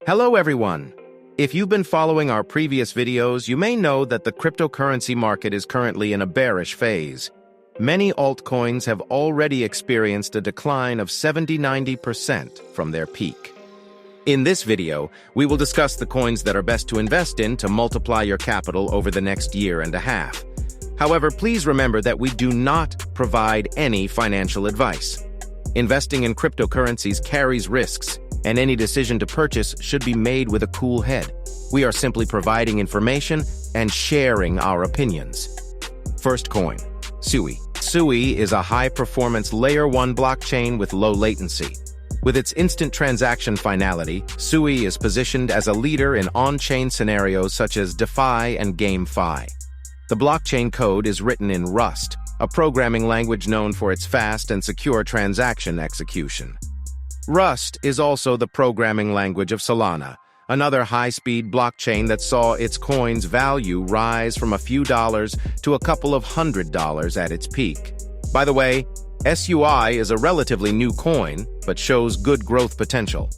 Hello everyone! If you've been following our previous videos, you may know that the cryptocurrency market is currently in a bearish phase. Many altcoins have already experienced a decline of 70–90% from their peak. In this video, we will discuss the coins that are best to invest in to multiply your capital over the next year and a half. However, please remember that we do not provide any financial advice. Investing in cryptocurrencies carries risks, and any decision to purchase should be made with a cool head. We are simply providing information and sharing our opinions. First coin, Sui. Sui is a high-performance Layer 1 blockchain with low latency. With its instant transaction finality, Sui is positioned as a leader in on-chain scenarios such as DeFi and GameFi. The blockchain code is written in Rust, a programming language known for its fast and secure transaction execution. Rust is also the programming language of Solana, another high-speed blockchain that saw its coin's value rise from a few dollars to a couple of $100 at its peak. By the way, SUI is a relatively new coin, but shows good growth potential.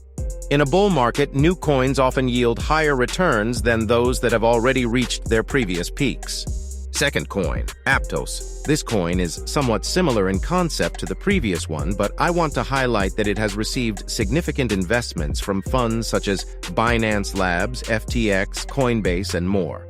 In a bull market, new coins often yield higher returns than those that have already reached their previous peaks. Second coin, Aptos. This coin is somewhat similar in concept to the previous one, but I want to highlight that it has received significant investments from funds such as Binance Labs, FTX, Coinbase, and more.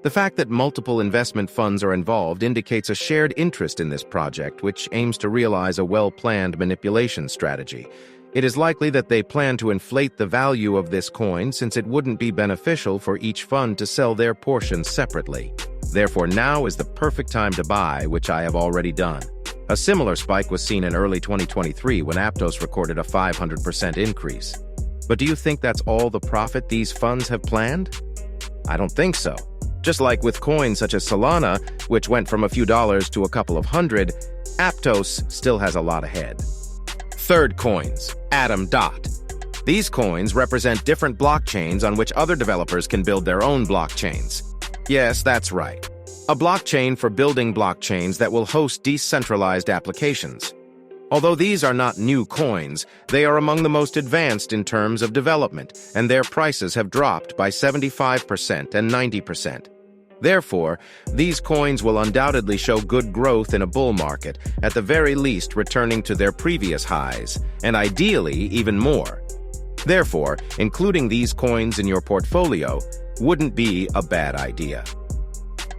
The fact that multiple investment funds are involved indicates a shared interest in this project, which aims to realize a well-planned manipulation strategy. It is likely that they plan to inflate the value of this coin since it wouldn't be beneficial for each fund to sell their portions separately. Therefore, now is the perfect time to buy, which I have already done. A similar spike was seen in early 2023 when Aptos recorded a 500% increase. But do you think that's all the profit these funds have planned? I don't think so. Just like with coins such as Solana, which went from a few dollars to a couple of hundred, Aptos still has a lot ahead. Third coins, Atom. These coins represent different blockchains on which other developers can build their own blockchains. Yes, that's right. A blockchain for building blockchains that will host decentralized applications. Although these are not new coins, they are among the most advanced in terms of development, and their prices have dropped by 75% and 90%. Therefore, these coins will undoubtedly show good growth in a bull market, at the very least returning to their previous highs, and ideally even more. Therefore, including these coins in your portfolio wouldn't be a bad idea.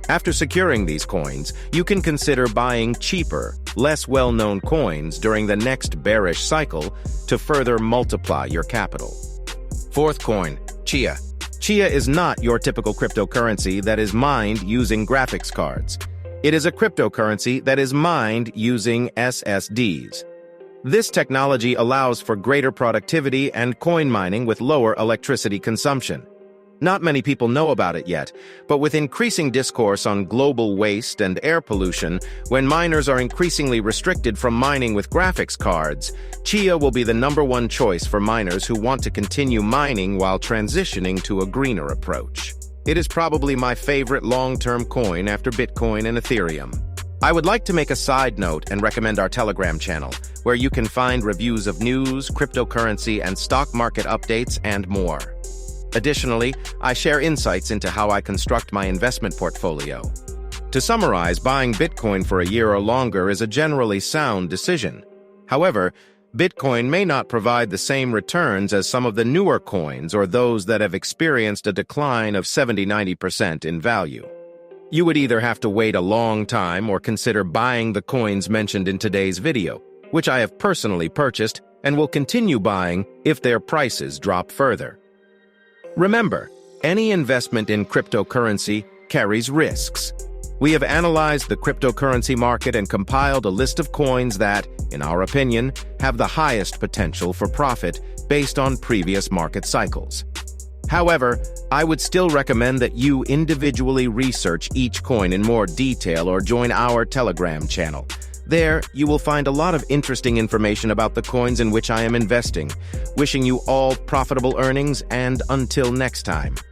After securing these coins, you can consider buying cheaper, less well-known coins during the next bearish cycle to further multiply your capital. Fourth coin, Chia. Chia is not your typical cryptocurrency that is mined using graphics cards. It is a cryptocurrency that is mined using SSDs. This technology allows for greater productivity and coin mining with lower electricity consumption. Not many people know about it yet, but with increasing discourse on global waste and air pollution, when miners are increasingly restricted from mining with graphics cards, Chia will be the #1 choice for miners who want to continue mining while transitioning to a greener approach. It is probably my favorite long-term coin after Bitcoin and Ethereum. I would like to make a side note and recommend our Telegram channel, where you can find reviews of news, cryptocurrency, and stock market updates, and more. Additionally, I share insights into how I construct my investment portfolio. To summarize, buying Bitcoin for a year or longer is a generally sound decision. However, Bitcoin may not provide the same returns as some of the newer coins or those that have experienced a decline of 70–90% in value. You would either have to wait a long time or consider buying the coins mentioned in today's video, which I have personally purchased and will continue buying if their prices drop further. Remember, any investment in cryptocurrency carries risks. We have analyzed the cryptocurrency market and compiled a list of coins that, in our opinion, have the highest potential for profit based on previous market cycles. However, I would still recommend that you individually research each coin in more detail or join our Telegram channel. There, you will find a lot of interesting information about the coins in which I am investing. Wishing you all profitable earnings, and until next time.